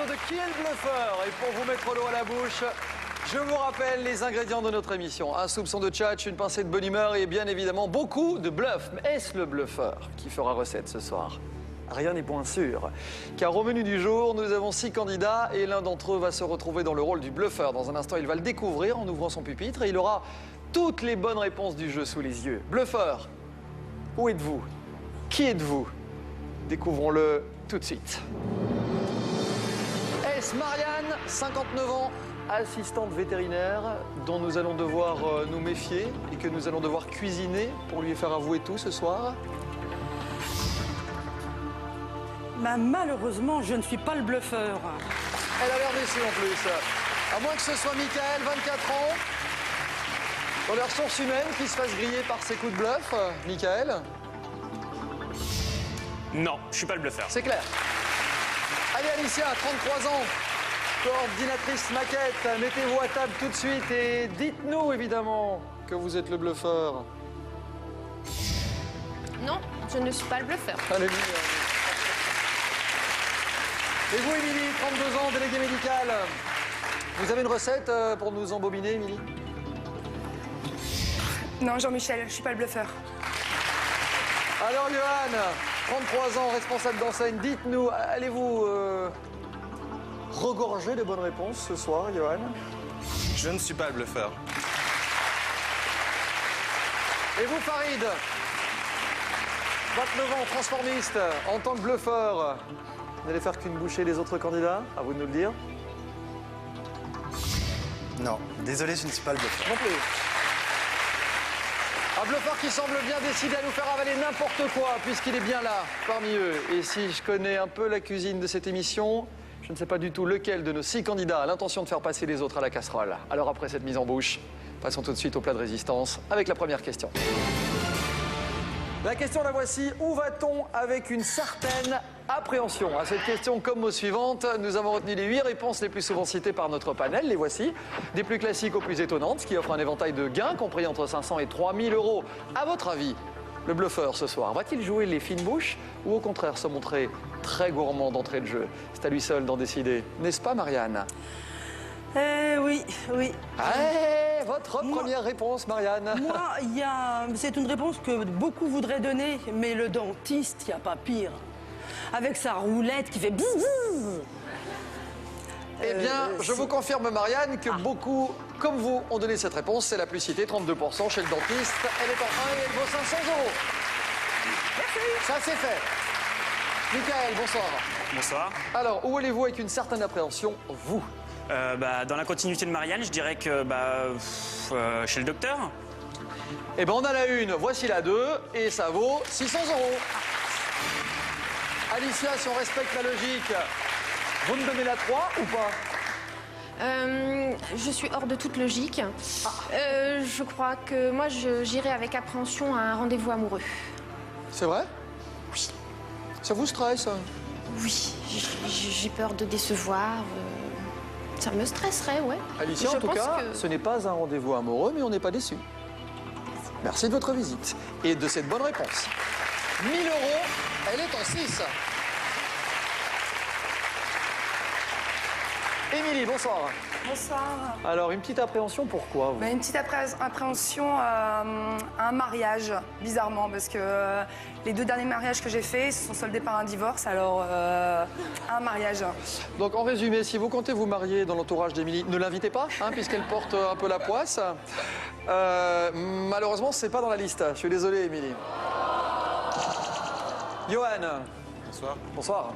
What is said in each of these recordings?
de Qui est le bluffeur? Et pour vous mettre l'eau à la bouche, je vous rappelle les ingrédients de notre émission. Un soupçon de tchatch, une pincée de bonne humeur et bien évidemment beaucoup de bluff. Mais est-ce le bluffeur qui fera recette ce soir? Rien n'est point sûr. Car au menu du jour, nous avons 6 candidats et l'un d'entre eux va se retrouver dans le rôle du bluffeur. Dans un instant, il va le découvrir en ouvrant son pupitre et il aura toutes les bonnes réponses du jeu sous les yeux. Bluffeur, où êtes-vous? Qui êtes-vous? Découvrons-le tout de suite. Est-ce Marianne, 59 ans, assistante vétérinaire, dont nous allons devoir nous méfier et que nous allons devoir cuisiner pour lui faire avouer tout ce soir? Bah, malheureusement, je ne suis pas le bluffeur. Elle a l'air déçue en plus. À moins que ce soit Michael, 24 ans, dans les ressources humaines, qui se fasse griller par ses coups de bluff. Michael? Non, je suis pas le bluffeur. C'est clair. Allez Alicia, 33 ans, coordinatrice maquette, mettez-vous à table tout de suite et dites-nous évidemment que vous êtes le bluffeur. Non, je ne suis pas le bluffeur. Allez, et vous, Émilie, 32 ans, déléguée médicale. Vous avez une recette pour nous embobiner, Émilie? Non, Jean-Michel, je suis pas le bluffeur. Alors, Johan, 33 ans, responsable d'enseigne, dites-nous, allez-vous regorger de bonnes réponses ce soir, Johan? Je ne suis pas le bluffeur. Et vous, Farid, 29 ans, transformiste, en tant que bluffeur, vous n'allez faire qu'une bouchée des autres candidats? À vous de nous le dire. Non, désolé, je ne suis pas le bluffeur. Non plus. Un bluffeur qui semble bien décidé à nous faire avaler n'importe quoi, puisqu'il est bien là, parmi eux. Et si je connais un peu la cuisine de cette émission, je ne sais pas du tout lequel de nos 6 candidats a l'intention de faire passer les autres à la casserole. Alors après cette mise en bouche, passons tout de suite au plat de résistance avec la première question. La question, la voici. Où va-t-on avec une certaine appréhension? À cette question, comme aux suivantes, nous avons retenu les 8 réponses les plus souvent citées par notre panel. Les voici. Des plus classiques aux plus étonnantes, ce qui offre un éventail de gains compris entre 500 et 3000 euros. À votre avis, le bluffeur ce soir, va-t-il jouer les fines bouches ou au contraire se montrer très gourmand d'entrée de jeu? C'est à lui seul d'en décider. N'est-ce pas, Marianne? Oui. Votre première réponse, Marianne. Moi, c'est une réponse que beaucoup voudraient donner, mais le dentiste, il n'y a pas pire. Avec sa roulette qui fait bzzz bzzz. Eh bien, je vous confirme, Marianne, que beaucoup, comme vous, ont donné cette réponse. C'est la plus citée, 32% chez le dentiste. Elle est en 1 et elle vaut 500 euros. Merci. Ça, c'est fait. Michael, bonsoir. Bonsoir. Alors, où allez-vous avec une certaine appréhension, vous? Dans la continuité de Marianne, je dirais que chez le docteur. Eh bien, on a la 1, voici la 2, et ça vaut 600 euros. Alicia, si on respecte la logique, vous me donnez la 3 ou pas? Je suis hors de toute logique. Je crois que moi, j'irai avec appréhension à un rendez-vous amoureux. C'est vrai? Oui. Ça vous stresse? Oui, j'ai peur de décevoir. Ça me stresserait, ouais. Alicia, Je en tout pense cas, que- ce n'est pas un rendez-vous amoureux, mais on n'est pas déçus. Merci de votre visite et de cette bonne réponse. 1000 euros, elle est en 6. Émilie, bonsoir. Bonsoir. Alors, une petite appréhension, pourquoi vous? Une petite appréhension à un mariage, bizarrement, parce que les 2 derniers mariages que j'ai faits se sont soldés par un divorce, alors un mariage. Donc, en résumé, si vous comptez vous marier dans l'entourage d'Émilie, ne l'invitez pas, puisqu'elle porte un peu la poisse. Malheureusement, c'est pas dans la liste. Je suis désolé, Émilie. Johan. Bonsoir. Bonsoir.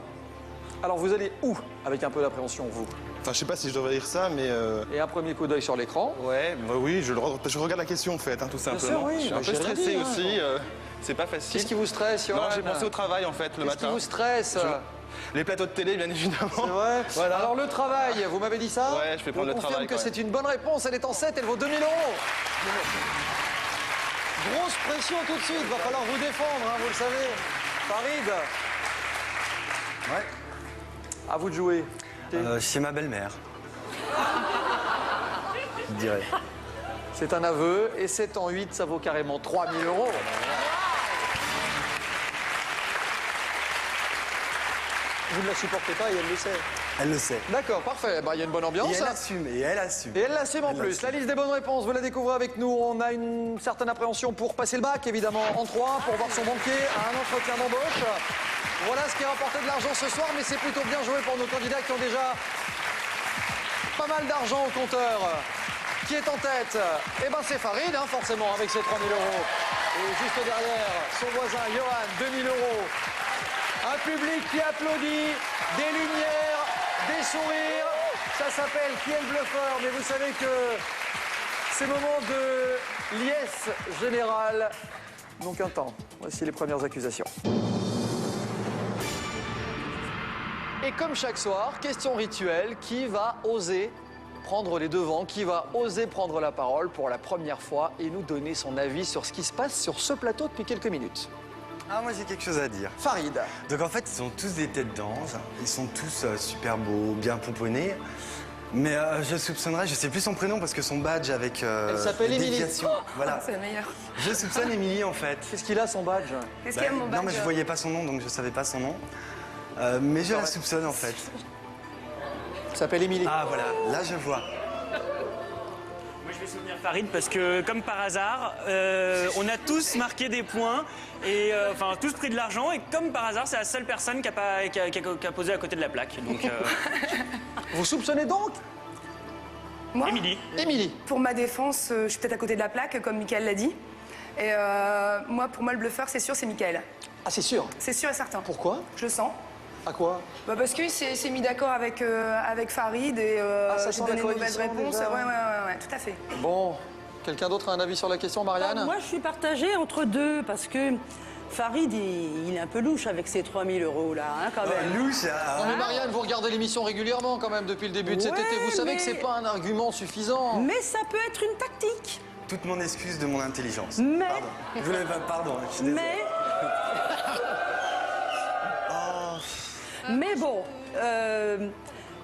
Alors, vous allez où avec un peu d'appréhension, vous? Enfin, je sais pas si je devrais dire ça, mais... Et un premier coup d'œil sur l'écran. Ouais, oui, je regarde la question, en fait, tout simplement. sûr, oui, je suis un mais peu j'ai rien stressé dit, aussi, c'est pas facile. Qu'est-ce qui vous stresse, Johan? Non, j'ai pensé au travail, en fait, le Qu'est-ce qui matin. vous stresse? Les plateaux de télé, bien évidemment. C'est vrai. Voilà. Alors, le travail, vous m'avez dit ça? Ouais, je vais prendre le confirme travail, que quand c'est une bonne réponse. Elle est en 7, elle vaut 2000 euros. Grosse pression tout de suite. Va falloir vous défendre, vous le savez. Farid. Ouais. À vous de jouer. Chez ma belle-mère. Je dirais. C'est un aveu, et 7 en 8, ça vaut carrément 3000 euros. Vous ne la supportez pas et elle le sait. Elle le sait. D'accord, parfait. Bah, il y a une bonne ambiance. Et elle assume, et elle assume. Et elle l'assume en Elle plus. l'assume. La liste des bonnes réponses, vous la découvrez avec nous. On a une certaine appréhension pour passer le bac, évidemment, en 3, pour voir son banquier à un entretien d'embauche. Voilà ce qui a rapporté de l'argent ce soir, mais c'est plutôt bien joué pour nos candidats qui ont déjà pas mal d'argent au compteur. Qui est en tête? Eh ben c'est Farid, hein, forcément, avec ses 3 000 euros. Et juste derrière, son voisin, Johan, 2 000 euros. Un public qui applaudit, des lumières, des sourires. Ça s'appelle Qui est le bluffeur? Mais vous savez que ces moments de liesse générale n'ont qu'un temps. Voici les premières accusations. Et comme chaque soir, question rituelle, qui va oser prendre les devants, qui va oser prendre la parole pour la première fois et nous donner son avis sur ce qui se passe sur ce plateau depuis quelques minutes? Ah, moi j'ai quelque chose à dire. Farid. Donc en fait, ils ont tous des têtes d'ange, ils sont tous super beaux, bien pomponnés. Mais je soupçonnerais, je sais plus son prénom parce que son badge avec Elle s'appelle Émilie. déviation. Voilà. C'est la meilleure. Je soupçonne Émilie en fait. Qu'est-ce qu'il a son badge? Qu'est-ce qu'il y a mon badge? Non mais je voyais pas son nom donc je savais pas son nom. Mais je la soupçonne en fait. Il s'appelle Émilie. Ah voilà, là je vois. Moi, je vais soutenir Farid parce que, comme par hasard, on a tous marqué des points et enfin tous pris de l'argent et comme par hasard, c'est la seule personne qui a posé à côté de la plaque. Donc, Vous soupçonnez donc Moi, Émilie. Émilie. pour ma défense, je suis peut-être à côté de la plaque, comme Mickaël l'a dit. Et pour moi, le bluffeur, c'est sûr, c'est Mickaël. Ah, c'est sûr. C'est sûr et certain. Pourquoi? Je le sens. À quoi? Bah parce qu'il s'est mis d'accord avec Farid et ça j'ai sent donné la une mauvaise coalition, réponse. déjà, Ouais, tout à fait. Bon, quelqu'un d'autre a un avis sur la question, Marianne? Moi, je suis partagée entre deux parce que Farid, il est un peu louche avec ses 3 000 euros là, hein, quand même. Louche, Non mais Marianne, vous regardez l'émission régulièrement quand même depuis le début de cet Ouais, été. Vous savez mais- que c'est pas un argument suffisant. Mais ça peut être une tactique. toute mon excuse de mon intelligence. Mais- Pardon. Je voulais pas, pardon, je suis désolé. Mais bon,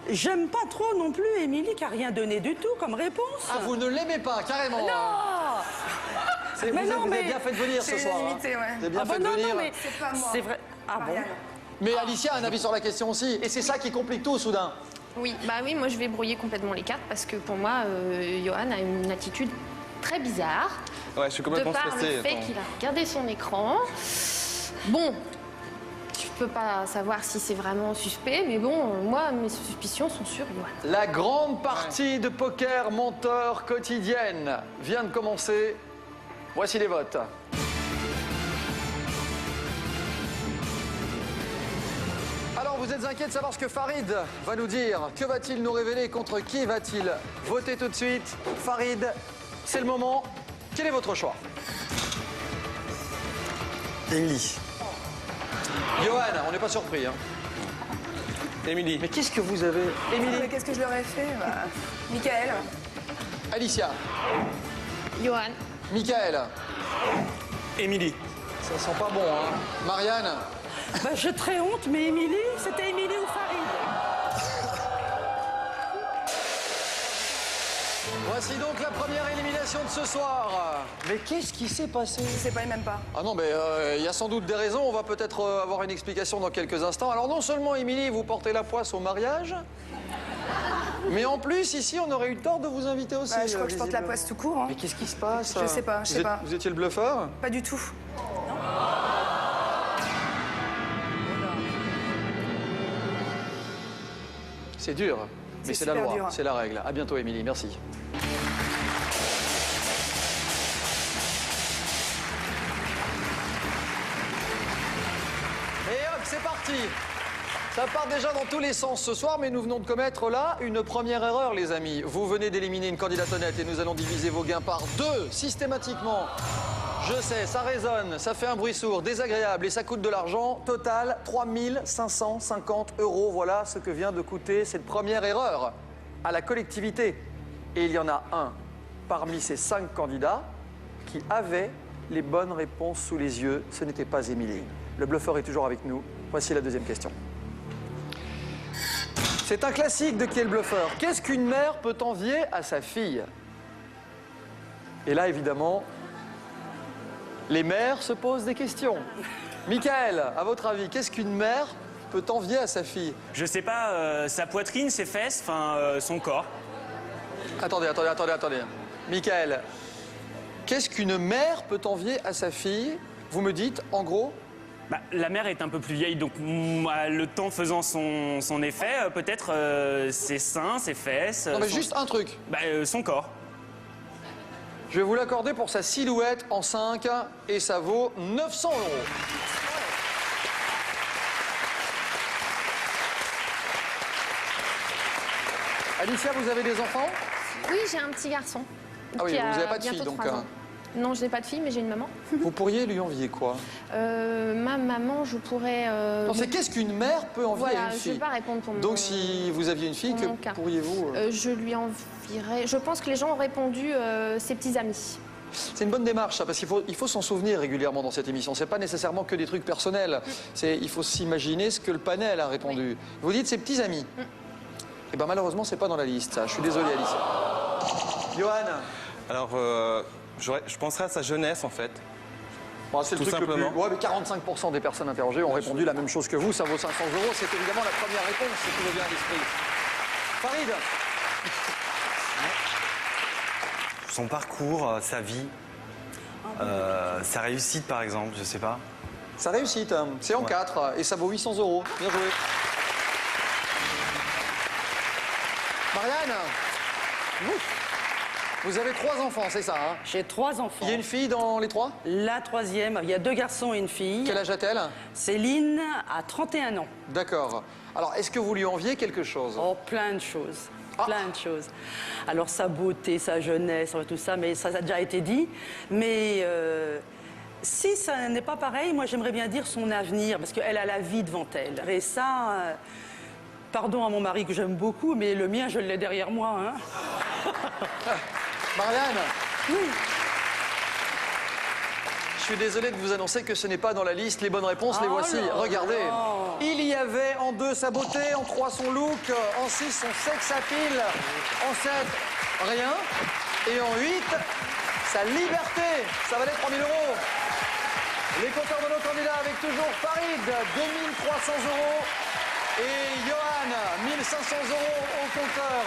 j'aime pas trop non plus Émilie qui a rien donné du tout comme réponse. Ah, vous ne l'aimez pas, carrément. Non. C'est- Mais vous, non, vous avez mais- bien fait de venir ce C'est soir. l'unanimité, ouais. Vous avez bien Ah fait bah de non, venir. non, mais C'est pas moi. c'est vrai. Ah bon. Marianne. Mais Alicia a un avis sur la question aussi. Et c'est ça qui complique tout, soudain. Oui, bah oui, moi je vais brouiller complètement les cartes parce que pour moi, Johan a une attitude très bizarre. Ouais, je suis De complètement par stressé. le fait attends. qu'il a regardé son écran. Bon, je peux pas savoir si c'est vraiment suspect, mais bon, moi, mes suspicions sont sur Johan. La grande partie de poker menteur quotidienne vient de commencer. Voici les votes. Alors, vous êtes inquiet de savoir ce que Farid va nous dire. Que va-t-il nous révéler? Contre qui va-t-il voter tout de suite? Farid, c'est le moment. Quel est votre choix? Émilie. Johan, on n'est pas surpris. Hein. Émilie. Mais qu'est-ce que vous avez? Mais Émilie, qu'est-ce que je leur ai fait Mickaël. Alicia, Johan, Michael. Émilie. Ça sent pas bon, hein. Marianne. Bah, j'ai très honte, mais Émilie, c'était Émilie ou Farid? Voici donc la première élimination de ce soir. Mais qu'est-ce qui s'est passé? Je sais pas, même pas. Ah non, mais il y a sans doute des raisons. On va peut-être avoir une explication dans quelques instants. Alors non seulement, Émilie, vous portez la poisse au mariage, mais en plus, ici, on aurait eu tort de vous inviter aussi. Bah, je crois que je porte la visiblement. poisse tout court. Hein. Mais qu'est-ce qui se passe? Je sais pas, je Vous sais êtes- pas. Vous étiez le bluffeur? Pas du tout. C'est dur, mais c'est la super loi, dur. c'est la règle. À bientôt, Émilie. Merci. Et hop, c'est parti. Ça part déjà dans tous les sens ce soir, mais nous venons de commettre là une première erreur, les amis. Vous venez d'éliminer une candidate honnête et nous allons diviser vos gains par 2 systématiquement. Je sais, ça résonne, ça fait un bruit sourd, désagréable et ça coûte de l'argent. Total, 3 550 €. Voilà ce que vient de coûter cette première erreur à la collectivité. Et il y en a un parmi ces 5 candidats qui avait les bonnes réponses sous les yeux. Ce n'était pas Émilie. Le bluffeur est toujours avec nous. Voici la deuxième question. C'est un classique de Qui est le bluffeur? Qu'est-ce qu'une mère peut envier à sa fille? Et là, évidemment, les mères se posent des questions. Michael, à votre avis, qu'est-ce qu'une mère peut envier à sa fille? Je sais pas, sa poitrine, ses fesses, enfin son corps. Attendez. Michael, qu'est-ce qu'une mère peut envier à sa fille? Vous me dites, en gros? Bah, la mère est un peu plus vieille, donc le temps faisant son effet, peut-être ses seins, ses fesses. Non mais juste un truc. Bah, son corps. Je vais vous l'accorder pour sa silhouette en 5 et ça vaut 900 €. Alicia, vous avez des enfants? Oui, j'ai un petit garçon. Ah oui, qui vous a n'avez pas de bientôt fille, donc, 3 ans. Non, je n'ai pas de fille, mais j'ai une maman. Vous pourriez lui envier quoi? Ma maman, je pourrais... Non, c'est qu'est-ce qu'une mère peut envier à Voilà, une je ne fille? vais pas répondre pour mon... Donc si vous aviez une fille, pour que mon cas. pourriez-vous... Je lui envierais... Je pense que les gens ont répondu ses petits amis. C'est une bonne démarche, ça, parce qu'il faut s'en souvenir régulièrement dans cette émission. C'est pas nécessairement que des trucs personnels. Il faut s'imaginer ce que le panel a répondu. Vous dites ses petits amis. Eh ben malheureusement, c'est pas dans la liste, ça. Je suis désolé, Alicia. Johan? Alors, je penserais à sa jeunesse, en fait. Bon, c'est le Tout truc simplement. le plus... Ouais, mais 45% des personnes interrogées ont répondu la même chose que vous. Ça vaut 500 €. C'est évidemment la première réponse, si tout va bien à l'esprit. Farid? Son parcours, sa vie, sa réussite par exemple, je sais pas. Sa réussite, hein. C'est en 4 et ça vaut 800 €. Bien joué. Marianne? Vous avez 3 enfants, c'est ça, hein? J'ai 3 enfants. Il y a une fille dans les 3? La troisième, il y a 2 garçons et une fille. Quel âge a-t-elle? Céline a 31 ans. D'accord. Alors, est-ce que vous lui enviez quelque chose? Oh, plein de choses. Ah. Plein de choses. Alors, sa beauté, sa jeunesse, tout ça, mais ça a déjà été dit. Mais si ça n'est pas pareil, moi, j'aimerais bien dire son avenir, parce qu'elle a la vie devant elle. Et ça, pardon à mon mari que j'aime beaucoup, mais le mien, je l'ai derrière moi. Hein. Marianne? Oui. Je suis désolé de vous annoncer que ce n'est pas dans la liste. Les bonnes réponses, les Oh voici. là Regardez. là. Il y avait en 2 sa beauté, en 3 son look, en 6 son sex appeal, en 7 rien, et en 8 sa liberté. Ça valait 3 000 €. Les compteurs de nos candidats avec toujours Farid, 2 300 € et Johan, 1 500 € au compteur.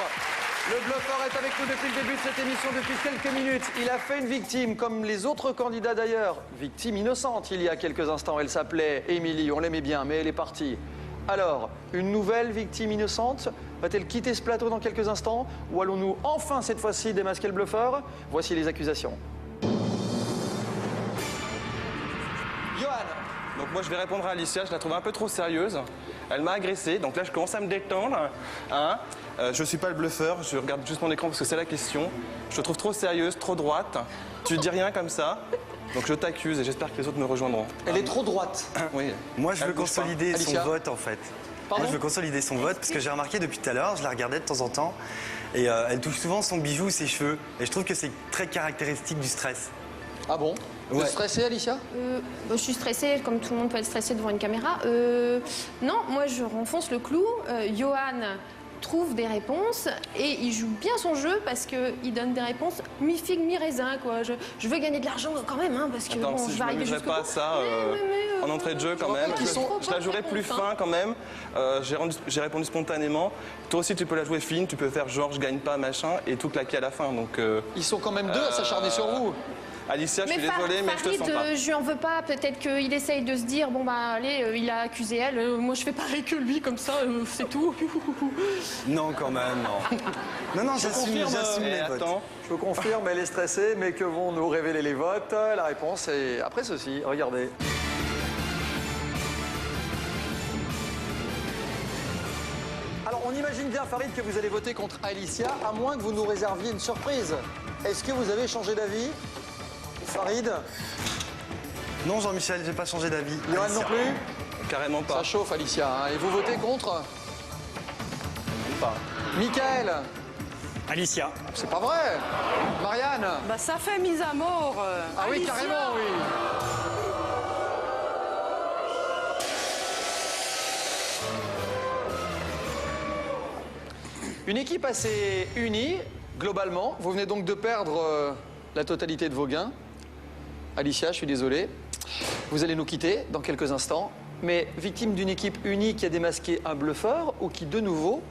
Le bluffeur est avec nous depuis le début de cette émission, depuis quelques minutes. Il a fait une victime, comme les autres candidats d'ailleurs. Victime innocente il y a quelques instants. Elle s'appelait Émilie, on l'aimait bien, mais elle est partie. Alors, une nouvelle victime innocente va-t-elle quitter ce plateau dans quelques instants? Ou allons-nous enfin cette fois-ci démasquer le bluffeur? Voici les accusations. Johan. Donc moi, je vais répondre à Alicia. Je la trouve un peu trop sérieuse. Elle m'a agressé, donc là, je commence à me détendre. Hein. Je suis pas le bluffeur, je regarde juste mon écran parce que c'est la question. Je te trouve trop sérieuse, trop droite. Tu dis rien comme ça. Donc je t'accuse et j'espère que les autres me rejoindront. Elle est trop droite. Oui. Moi je Elle veux bouge pas. consolider son Alicia. vote en fait. Pardon? Moi, je veux consolider son vote parce que j'ai remarqué depuis tout à l'heure, je la regardais de temps en temps, et elle touche souvent son bijou, ses cheveux. Et je trouve que c'est très caractéristique du stress. Ah bon? Vous êtes Ouais. stressée, Alicia? Je suis stressée, comme tout le monde peut être stressé devant une caméra. Non, moi je renfonce le clou. Johan trouve des réponses et il joue bien son jeu parce qu'il donne des réponses mi-figue, mi-raisin, quoi. Je veux gagner de l'argent quand même, hein, parce que Attends, bon, si je je vais arriver m'amuserais jusqu'au pas à bout. ça en entrée de jeu quand même. qu'ils sont- Je la jouerais plus fin quand même. J'ai répondu spontanément. Toi aussi, tu peux la jouer fine, tu peux faire genre je gagne pas, machin, et tout claquer à la fin. Donc, Ils sont quand même 2 à s'acharner sur vous. Alicia, je suis désolé, mais je te Farid, sens pas. je lui en veux pas. Peut-être qu'il essaye de se dire, bon bah allez, il a accusé elle. Moi je fais pareil que lui, comme ça, c'est tout. Non, quand même, non. Non, j'assume confirme, mes Et votes. attends, Je vous confirme, elle est stressée, mais que vont nous révéler les votes? La réponse est après ceci. Regardez. Alors, on imagine bien, Farid, que vous allez voter contre Alicia, à moins que vous nous réserviez une surprise. Est-ce que vous avez changé d'avis? Farid? Non, Jean-Michel, j'ai pas changé d'avis. Johan Alicia. non plus? carrément pas. Ça chauffe, Alicia. Hein. Et vous votez contre? Pas. Michael? Alicia. C'est pas vrai. Marianne? Bah, ça fait mise à mort. Ah oui, Alicia. carrément, oui. Une équipe assez unie, globalement. Vous venez donc de perdre la totalité de vos gains. Alicia, je suis désolé. Vous allez nous quitter dans quelques instants. mais victime d'une équipe unie qui a démasqué un bluffeur ou qui, de nouveau,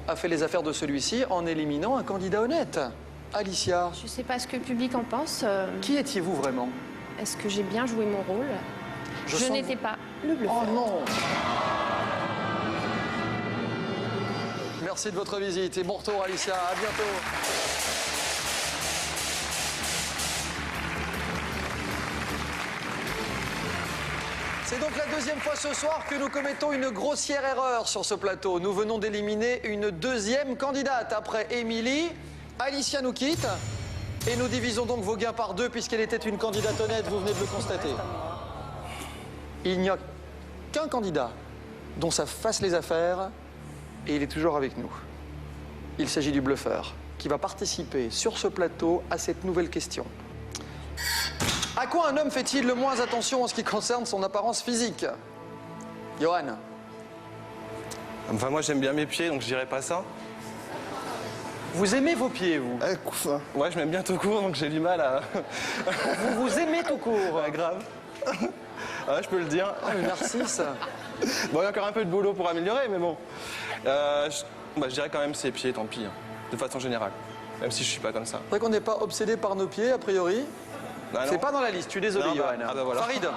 a fait les affaires de celui-ci en éliminant un candidat honnête. Alicia, Je sais pas ce que le public en pense. qui étiez-vous vraiment? Est-ce que j'ai bien joué mon rôle? Je Je sens n'étais pas le bluffeur. Oh non! Merci de votre visite et bon retour Alicia, à bientôt. C'est donc la deuxième fois ce soir que nous commettons une grossière erreur sur ce plateau. Nous venons d'éliminer une deuxième candidate. Après Émilie, Alicia nous quitte et nous divisons donc vos gains par deux puisqu'elle était une candidate honnête, vous venez de le constater. Il n'y a qu'un candidat dont ça fasse les affaires et il est toujours avec nous. Il s'agit du bluffeur qui va participer sur ce plateau à cette nouvelle question. À quoi un homme fait-il le moins attention en ce qui concerne son apparence physique? Johan. Enfin, moi, j'aime bien mes pieds, donc je dirais pas ça. Vous aimez vos pieds, vous? Ouais, je m'aime bien tout court, donc j'ai du mal à... Vous aimez tout court? Ouais, grave. Ouais, je peux le dire. Ah, le narcisse. Bon, il y a encore un peu de boulot pour améliorer, mais bon. Je dirais quand même ses pieds, tant pis, hein, de façon générale. Même si je suis pas comme ça. C'est vrai qu'on n'est pas obsédé par nos pieds, a priori. Ah, C'est non. pas dans la liste, je suis désolé, Non, Johan. bah voilà. Farid.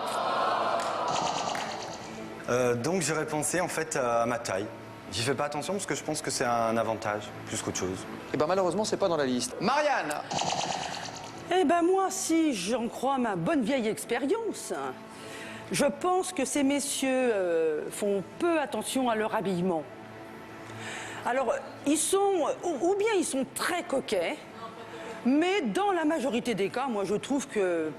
Donc j'aurais pensé en fait à ma taille. J'y fais pas attention parce que je pense que c'est un avantage plus qu'autre chose. Eh ben malheureusement, c'est pas dans la liste. Marianne. Eh ben moi, si j'en crois ma bonne vieille expérience, je pense que ces messieurs font peu attention à leur habillement. Alors, ils sont, ou bien ils sont très coquets, mais dans la majorité des cas, moi je trouve que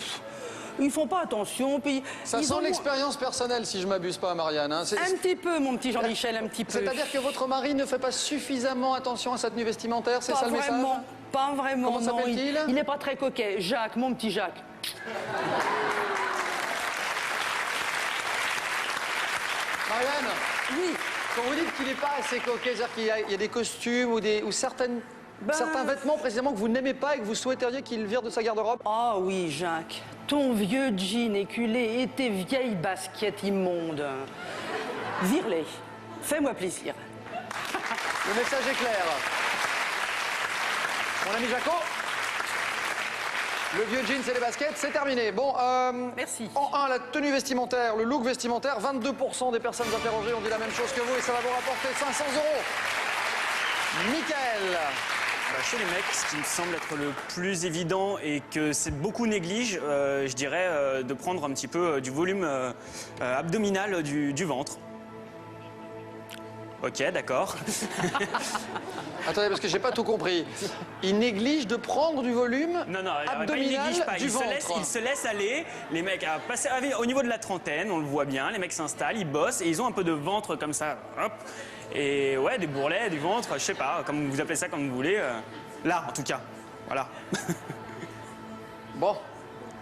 ils font pas attention. Puis Ça ils sent ont l'expérience personnelle, si je m'abuse pas, Marianne. Hein. un petit peu, mon petit Jean-Michel, un petit peu. C'est-à-dire que votre mari ne fait pas suffisamment attention à sa tenue vestimentaire, c'est Pas ça le message? vraiment, pas vraiment. Comment non, s'appelle-t-il? il n'est pas très coquet. Jacques, mon petit Jacques. Marianne, Oui. quand vous dites qu'il n'est pas assez coquet, c'est-à-dire qu'il y a des costumes ou certains vêtements précisément que vous n'aimez pas et que vous souhaiteriez qu'il vire de sa garde-robe? Ah oui, Jacques, ton vieux jean éculé et tes vieilles baskets immondes. Vire-les. Fais-moi plaisir. Le message est clair. Mon ami Jaco, le vieux jeans et les baskets, c'est terminé. Bon, Merci. En 1, la tenue vestimentaire, le look vestimentaire, 22% des personnes interrogées ont dit la même chose que vous et ça va vous rapporter 500 €. Michael. Chez les mecs, ce qui me semble être le plus évident et que c'est beaucoup néglige, je dirais de prendre un petit peu du volume abdominal du ventre. Ok, d'accord. Attendez, parce que j'ai pas tout compris. Il néglige de prendre du volume Non, non, il abdominal néglige pas. du ventre. Il se laisse aller. Les mecs, au niveau de la trentaine, on le voit bien, les mecs s'installent, ils bossent et ils ont un peu de ventre comme ça. Hop. Et ouais, des bourrelets, du ventre, je sais pas, comme vous appelez ça comme vous voulez. Là, en tout cas. Voilà. Bon,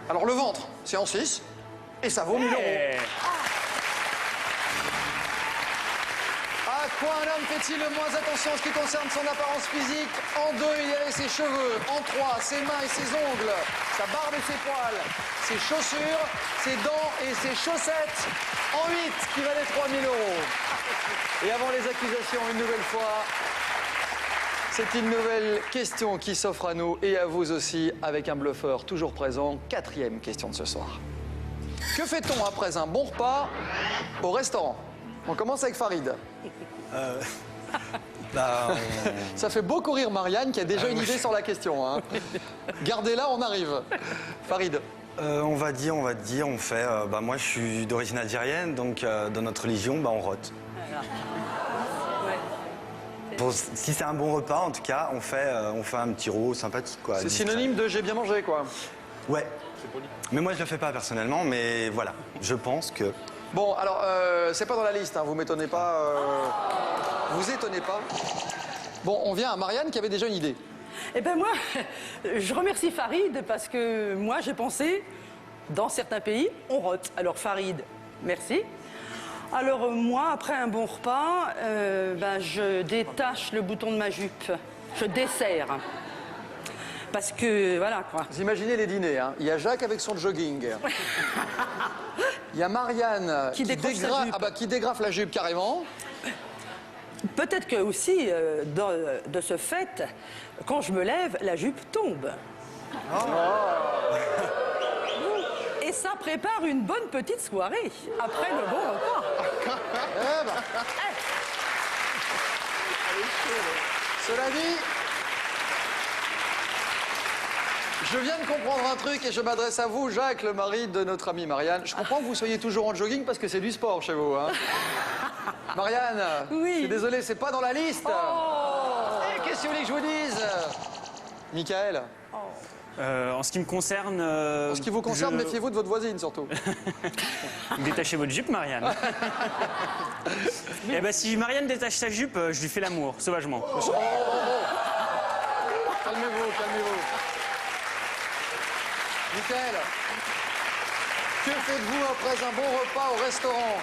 alors le ventre, c'est en 6 et ça vaut 1000 €. Et- À quoi un homme fait-il le moins attention en ce qui concerne son apparence physique? En 2, il y avait ses cheveux. En 3, ses mains et ses ongles. Sa barbe et ses poils. Ses chaussures, ses dents et ses chaussettes. En 8, qui valait 3000 €. Et avant les accusations, une nouvelle fois, c'est une nouvelle question qui s'offre à nous et à vous aussi avec un bluffeur toujours présent. 4e question de ce soir. Que fait-on après un bon repas au restaurant? On commence avec Farid. Ça fait beaucoup rire Marianne qui a déjà une idée sur la question. Hein. Gardez-la, on arrive. Farid. On va dire, on fait. Moi, je suis d'origine algérienne, donc dans notre religion, on rote. Bon, si c'est un bon repas, en tout cas, on fait un petit rot sympathique, quoi. C'est synonyme de j'ai bien mangé, quoi. Ouais. Mais moi, je le fais pas personnellement, mais voilà, je pense que. Bon, alors, c'est pas dans la liste, hein, vous m'étonnez pas. Vous étonnez pas. Bon, on vient à Marianne qui avait déjà une idée. Eh ben moi, je remercie Farid parce que moi, j'ai pensé, dans certains pays, on rote. Alors Farid, merci. Alors moi, après un bon repas, je détache le bouton de ma jupe. Je desserre. Parce que, voilà, quoi. Vous imaginez les dîners, hein. Il y a Jacques avec son jogging. Il y a Marianne Qui décroche sa jupe. qui dégrafe la jupe carrément. Peut-être que aussi, de ce fait, quand je me lève, la jupe tombe. Et ça prépare une bonne petite soirée après le bon repas. Cela dit, je viens de comprendre un truc et je m'adresse à vous, Jacques, le mari de notre amie Marianne. Je comprends que vous soyez toujours en jogging parce que c'est du sport chez vous. Hein. Marianne, Oui. je suis désolé, c'est pas dans la liste. Eh, qu'est-ce que vous voulez que je vous dise? Michael, En ce qui me concerne... en ce qui vous concerne, méfiez-vous de votre voisine surtout. Détachez votre jupe, Marianne. Eh ben, si Marianne détache sa jupe, je lui fais l'amour, sauvagement. Calmez-vous, calmez-vous. Michael, que faites-vous après un bon repas au restaurant?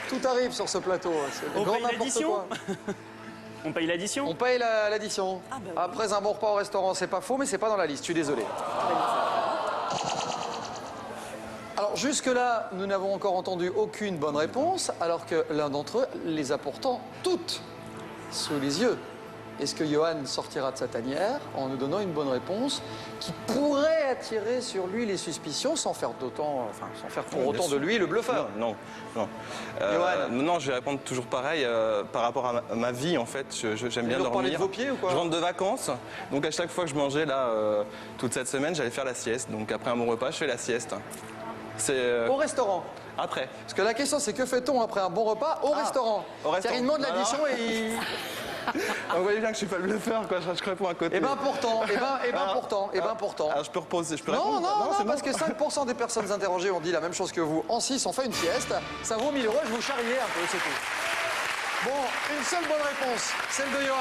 Tout arrive sur ce plateau. C'est On grand paye n'importe l'addition quoi. On paye l'addition? On paye l'addition. Ah, bah oui. Après un bon repas au restaurant, c'est pas faux, mais c'est pas dans la liste. Je suis désolé. Alors jusque-là, nous n'avons encore entendu aucune bonne réponse, alors que l'un d'entre eux les a pourtant toutes sous les yeux. Est-ce que Johan sortira de sa tanière en nous donnant une bonne réponse qui pourrait attirer sur lui les suspicions sans faire sans faire pour autant de lui le bluffeur? Non. Johan. Non, je vais répondre toujours pareil. Par rapport à ma vie, en fait, j'aime bien Vous reparlez dormir. de vos pieds ou quoi? Je rentre de vacances, donc à chaque fois que je mangeais, là, toute cette semaine, j'allais faire la sieste. Donc après un bon repas, je fais la sieste. C'est Au restaurant. après. Parce que la question, c'est que fait-on après un bon repas au restaurant? au restaurant. Car il demande l'addition Alors et il... Vous voyez bien que je suis pas le bluffeur, quoi. Je réponds à côté. Eh ben pourtant, pourtant. Alors je peux reposer, je peux Non, répondre non, c'est parce bon. que 5% des personnes interrogées ont dit la même chose que vous. En 6, on fait une sieste. Ça vaut 1000 €, je vous charriais un peu, c'est tout. Bon, une seule bonne réponse, celle de Johan.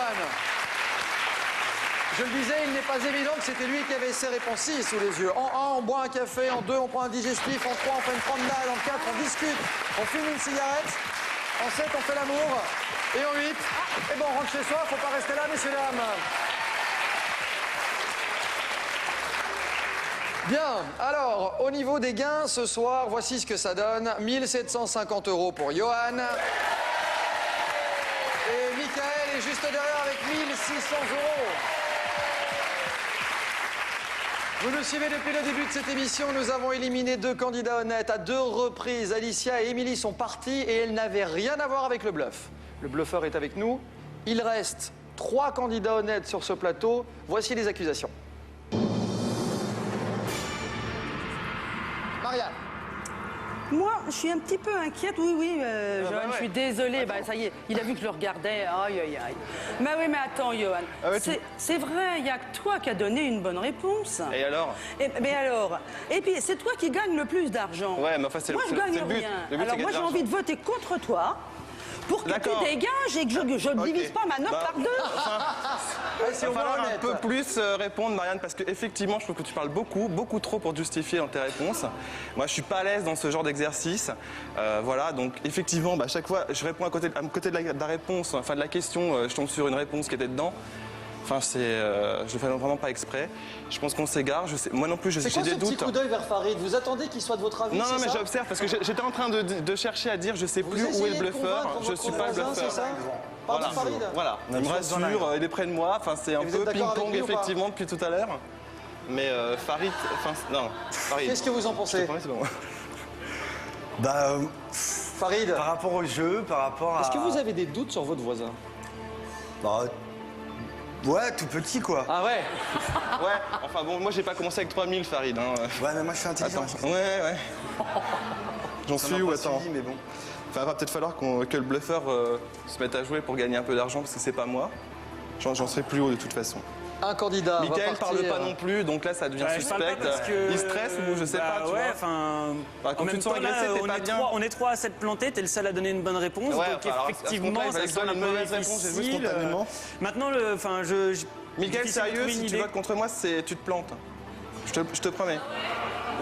Je le disais, il n'est pas évident que c'était lui qui avait ses réponses-ci sous les yeux. En 1, on boit un café. En 2, on prend un digestif. En 3, on fait une promenade. En 4, on discute. On fume une cigarette. En 7, on fait l'amour. Et en 8, eh ben, on rentre chez soi. Faut pas rester là, messieurs, dames. Bien, alors, au niveau des gains, ce soir, voici ce que ça donne. 1750 € pour Johan. Et Michael est juste derrière avec 1600 €. Vous nous suivez depuis le début de cette émission. Nous avons éliminé 2 candidats honnêtes à 2 reprises. Alicia et Émilie sont parties et elles n'avaient rien à voir avec le bluff. Le bluffeur est avec nous. Il reste 3 candidats honnêtes sur ce plateau. Voici les accusations. Marianne. Moi, je suis un petit peu inquiète. Oui, Johan, ouais. je suis désolée. Bah, ça y est, il a vu que je le regardais. Aïe, aïe, aïe. Mais oui, mais attends, Johan. Ah ouais, c'est vrai, il n'y a que toi qui as donné une bonne réponse. Et alors? Mais alors? Et puis, c'est toi qui gagne le plus d'argent. Ouais, mais enfin, c'est Moi, le- je gagne c'est le but. rien. Le but, Alors, c'est moi, gagner j'ai de envie de voter contre toi pour que tu D'accord. dégages et que je ne divise pas ma note Bah. par 2. Ouais, c'est Il au va moins falloir un honnête. peu plus répondre, Marianne, parce qu'effectivement, je trouve que tu parles beaucoup trop pour te justifier dans tes réponses. Moi, je suis pas à l'aise dans ce genre d'exercice. Voilà, donc effectivement, à chaque fois, je réponds à côté de la réponse, enfin de la question, je tombe sur une réponse qui était dedans. Enfin, je le fais vraiment pas exprès. Je pense qu'on s'égare. Moi non plus, C'est j'ai quoi des ce petit doutes. coup d'œil vers Farid? Vous attendez qu'il soit de votre avis? Non, c'est mais ça? j'observe parce que j'étais en train de chercher à dire, je sais Vous plus où est essayez le de bluffeur. convaincre Je votre suis pas le voisin, bluffeur. c'est ça? Pardon, Farid? Voilà, il me chose dans la rassure, il est près de moi. Enfin, c'est un vous peu êtes d'accord avec ping-pong lui ou pas? effectivement depuis tout à l'heure. Mais Farid, enfin non, Farid. Qu'est-ce que vous en Je pensez? te promets, c'est pas moi. Bah, Farid, par rapport au jeu, par rapport à... est-ce que vous avez des doutes sur votre voisin? Bah, ouais, tout petit, quoi. Ah ouais? Ouais, enfin bon, moi j'ai pas commencé avec 3000 Farid. Hein. Ouais, mais moi, je suis intelligent. Attends, ouais. J'en Ça suis m'a où, pas attends. suivi, mais bon. Enfin, va peut-être falloir que le bluffeur se mette à jouer pour gagner un peu d'argent parce que c'est pas moi. J'en serai plus haut de toute façon. Un candidat Michael va partir. parle pas non plus, donc là ça devient Ouais, je parle suspect. pas parce que, Il stresse ou je sais pas, tu ouais, vois. enfin. Bah, quand en tu même te sens temps, là, agressé, t'es on pas est bien. on est 3 à s'être plantés, t'es le seul à donner une bonne réponse. Ouais, donc enfin, alors, à ce effectivement, compte-là, il ça fallait que je semble donne un une peu mauvaise réponse, j'ai vu difficile. spontanément. Maintenant, enfin, Michael, difficile de sérieux, trouver si une tu idée. votes contre moi, tu te plantes. Je te promets.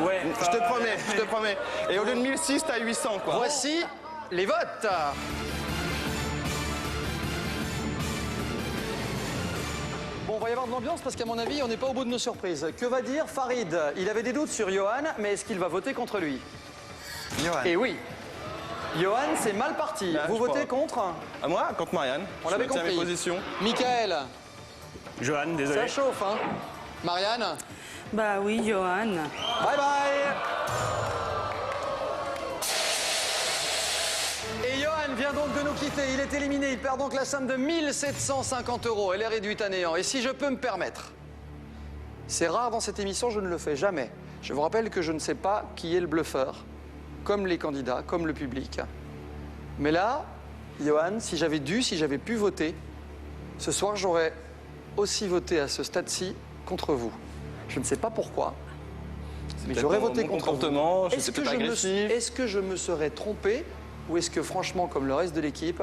Ouais. Je te promets. Et au lieu de 1006, t'as 800, quoi. Voici les votes. Bon, on va y avoir de l'ambiance parce qu'à mon avis, on n'est pas au bout de nos surprises. Que va dire Farid? Il avait des doutes sur Johan, mais est-ce qu'il va voter contre lui? Johan. Et oui. Johan, c'est mal parti. Là, Vous je votez crois. contre? À moi, contre Marianne. On Je l'avait maintiens compris. mes positions. Michael, Johan, ça désolé. chauffe, hein? Marianne, Bah oui, Johan. bye bye. Et Johan vient donc de nous quitter. Il est éliminé. Il perd donc la somme de 1 750 €. Elle est réduite à néant. Et si je peux me permettre, c'est rare dans cette émission, je ne le fais jamais. Je vous rappelle que je ne sais pas qui est le bluffeur, comme les candidats, comme le public. Mais là, Johan, si j'avais pu voter, ce soir, j'aurais aussi voté à ce stade-ci contre vous. Je ne sais pas pourquoi, mais peut-être j'aurais mon- voté mon contre comportement, vous. je suis peut-être agressif. Est-ce que je me serais trompé ou est-ce que franchement, comme le reste de l'équipe,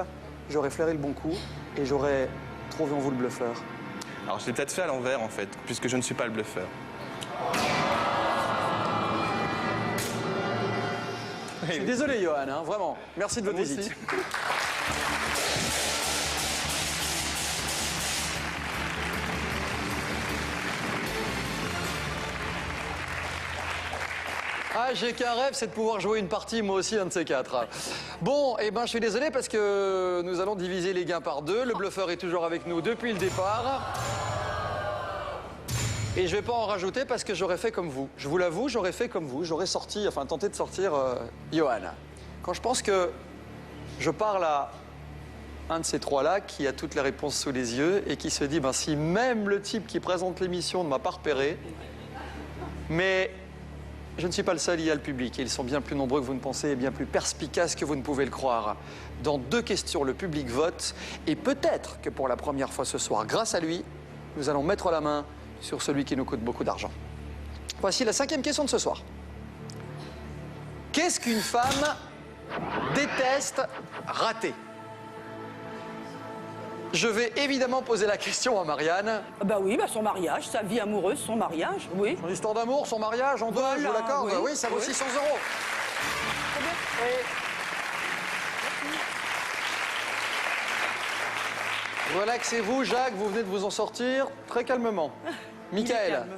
j'aurais flairé le bon coup et j'aurais trouvé en vous le bluffeur? Alors je l'ai peut-être fait à l'envers en fait, puisque je ne suis pas le bluffeur. Je suis désolé, Johan, hein, vraiment. Merci de votre Moi aussi. visite. Ah, j'ai qu'un rêve, c'est de pouvoir jouer une partie, moi aussi, un de ces quatre. Bon, eh ben, je suis désolé parce que nous allons diviser les gains par deux. Le bluffeur est toujours avec nous depuis le départ. Et je vais pas en rajouter parce que j'aurais fait comme vous. Je vous l'avoue, j'aurais fait comme vous. J'aurais sorti, enfin, tenté de sortir Johan. Quand je pense que je parle à un de ces trois-là qui a toutes les réponses sous les yeux et qui se dit, ben, si même le type qui présente l'émission ne m'a pas repéré, mais je ne suis pas le seul, il y a le public. Et ils sont bien plus nombreux que vous ne pensez et bien plus perspicaces que vous ne pouvez le croire. Dans 2 questions, le public vote. Et peut-être que pour la première fois ce soir, grâce à lui, nous allons mettre la main sur celui qui nous coûte beaucoup d'argent. Voici la 5e question de ce soir. Qu'est-ce qu'une femme déteste rater? Je vais évidemment poser la question à Marianne. Bah oui, bah son mariage, sa vie amoureuse, son mariage, oui. Son histoire d'amour, son mariage, en deux, Voilà, je vous l'accorde. oui, Oui, ça vaut oui. 600 €. Et relaxez-vous, Jacques, vous venez de vous en sortir très calmement. Michael, calme.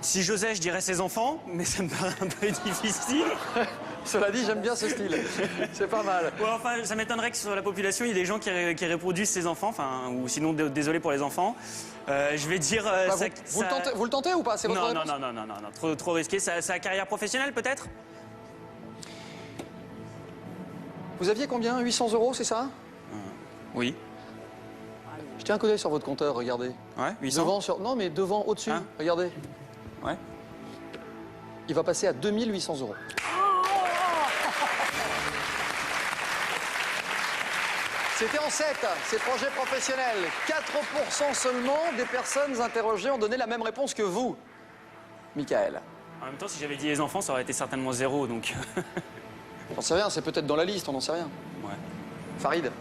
Si j'osais, je dirais ses enfants, mais ça me paraît un peu difficile. cela dit, j'aime bien ce style. C'est pas mal. Ouais, enfin, ça m'étonnerait que sur la population, il y ait des gens qui reproduisent ses enfants, enfin, ou sinon, désolé pour les enfants. Je vais dire... Bah, ça- vous le tentez ou pas? C'est votre Non, réponse? non, trop risqué. Sa carrière professionnelle, peut-être? Vous aviez combien? 800 €, c'est ça? Oui. Jetez un coup d'œil sur votre compteur, regardez. Ouais, 800. Devant, non, mais devant, au-dessus, Ah. regardez. Ouais. Il va passer à 2 800 €. C'était en 7, ces projets professionnels. 4% seulement des personnes interrogées ont donné la même réponse que vous, Michael. En même temps, si j'avais dit les enfants, ça aurait été certainement 0, donc... J'en sais rien, c'est peut-être dans la liste, on n'en sait rien. ouais. Farid,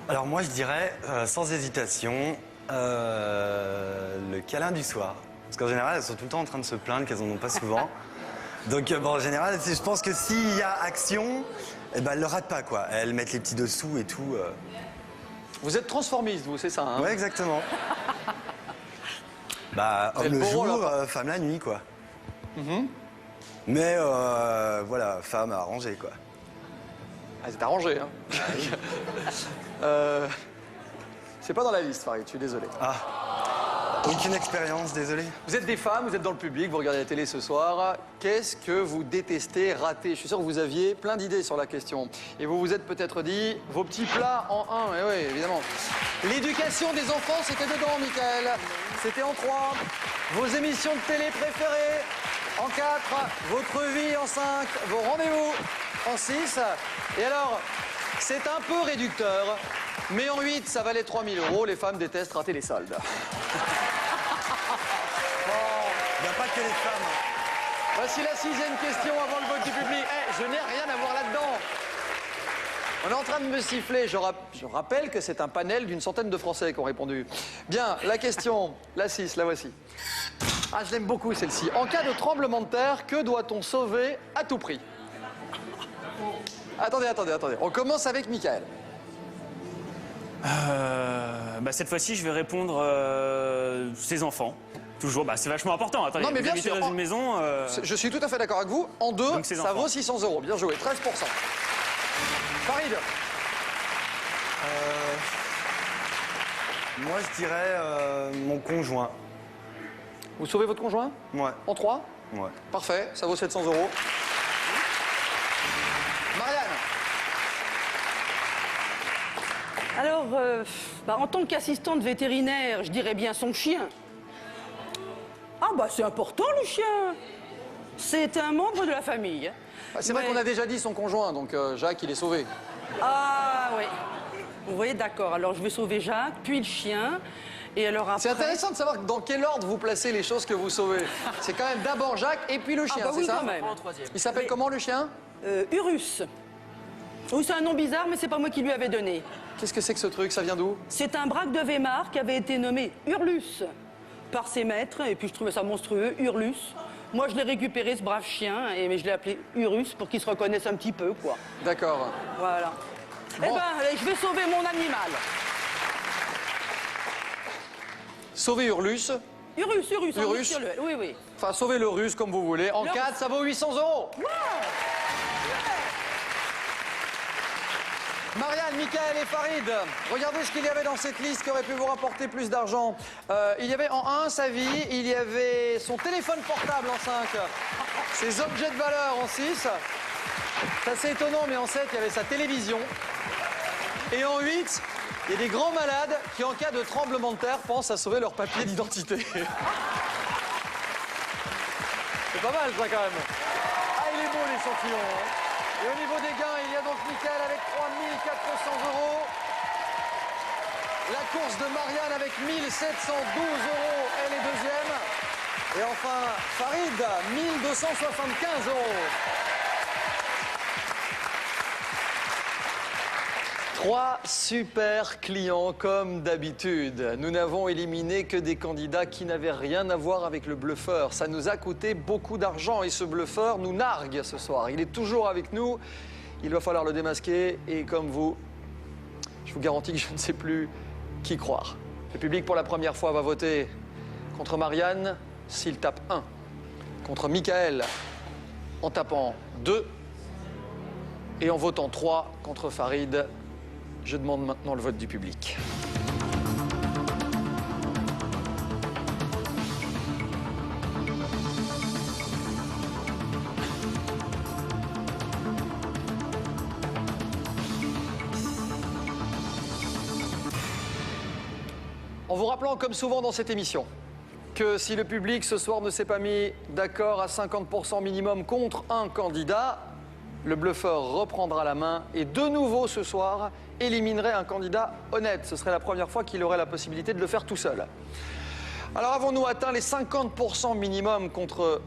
Alors moi je dirais, sans hésitation, le câlin du soir. Parce qu'en général, elles sont tout le temps en train de se plaindre qu'elles n'en ont pas souvent. Donc bon, en général, je pense que s'il y a action, eh ben, elles ne le ratent pas, quoi. Elles mettent les petits dessous et tout. vous êtes transformiste, vous, c'est ça, hein? Ouais, exactement. Bah, Vous êtes homme le beau rôle, jour, là. femme la nuit, quoi. Mais voilà, femme arrangée, quoi. Ah, c'est arrangé, hein? C'est pas dans la liste, Farid, je suis désolé. Aucune expérience, désolé. Vous êtes des femmes, vous êtes dans le public, vous regardez la télé ce soir. Qu'est-ce que vous détestez rater? Je suis sûr que vous aviez plein d'idées sur la question. Et vous vous êtes peut-être dit, vos petits plats en 1, et oui, évidemment. L'éducation des enfants, c'était dedans, Michael. C'était en 3. Vos émissions de télé préférées, en 4. Votre vie, en 5. Vos rendez-vous, en 6. Et alors, c'est un peu réducteur, mais en 8, ça valait 3 000 €. Les femmes détestent rater les soldes. Il n'y a pas que les femmes. Voici la 6e question avant le vote du public. Je n'ai rien à voir là-dedans. On est en train de me siffler. Je rappelle que c'est un panel d'une centaine de Français qui ont répondu. Bien, la question, la 6, la voici. Ah, je l'aime beaucoup celle-ci. En cas de tremblement de terre, que doit-on sauver à tout prix? Attendez. On commence avec Michael. Bah, cette fois-ci, je vais répondre ses enfants. Toujours, bah, c'est vachement important. Attendez, Non, mais vous bien habitez sûr. dans une maison. Je suis tout à fait d'accord avec vous. En deux, Donc, ses ça enfants. vaut 600 €. Bien joué, 13%. Farid, Moi, je dirais mon conjoint. vous sauvez votre conjoint Ouais, en 3? ouais. Parfait, ça vaut 700 €. Marianne, Alors, en tant qu'assistante vétérinaire, je dirais bien son chien. Ah bah c'est important le chien. C'est un membre de la famille. c'est vrai Ouais. qu'on a déjà dit son conjoint, donc Jacques, il est sauvé. Ah oui. Vous voyez, d'accord. Alors je vais sauver Jacques, puis le chien. Et alors après... C'est intéressant de savoir dans quel ordre vous placez les choses que vous sauvez. C'est quand même d'abord Jacques et puis le chien, bah c'est oui, ça quand même. Il s'appelle comment le chien? Urus. Oui, c'est un nom bizarre, mais c'est pas moi qui lui avais donné. Qu'est-ce que c'est que ce truc? Ça vient d'où? C'est un braque de Weimar qui avait été nommé Hurlus par ses maîtres, et puis je trouvais ça monstrueux, Hurlus. Moi, je l'ai récupéré, ce brave chien, mais je l'ai appelé Urus pour qu'il se reconnaisse un petit peu, quoi. D'accord. Voilà. Eh ben, allez, je vais sauver mon animal. Sauver Hurlus, Urus, Urus, en Urus. Urus. Oui, oui. enfin sauver le russe comme vous voulez. En Le 4, ça vaut 800 €. Marianne, Michael et Farid, regardez ce qu'il y avait dans cette liste qui aurait pu vous rapporter plus d'argent. Il y avait en 1 sa vie, il y avait son téléphone portable en 5, ses objets de valeur en 6. C'est assez étonnant, mais en 7, il y avait sa télévision. Et en 8, il y a des grands malades qui, en cas de tremblement de terre, pensent à sauver leur papier d'identité. C'est pas mal, ça, quand même. Ah, il est beau, l'échantillon. Hein. Et au niveau des gains, il y a donc Mickaël avec 3 400 €. La course de Marianne avec 1 712 €. Elle est deuxième. Et enfin, Farid, 1 275 €. 3 super clients comme d'habitude. Nous n'avons éliminé que des candidats qui n'avaient rien à voir avec le bluffeur. Ça nous a coûté beaucoup d'argent et ce bluffeur nous nargue ce soir. Il est toujours avec nous. Il va falloir le démasquer et comme vous, je vous garantis que je ne sais plus qui croire. Le public pour la première fois va voter contre Marianne s'il tape 1. Contre Michael en tapant 2. Et en votant 3 contre Farid. Je demande maintenant le vote du public. En vous rappelant, comme souvent dans cette émission, que si le public ce soir ne s'est pas mis d'accord à 50% minimum contre un candidat, le bluffeur reprendra la main et de nouveau ce soir éliminerait un candidat honnête. Ce serait la première fois qu'il aurait la possibilité de le faire tout seul. Alors avons-nous atteint les 50% minimum contre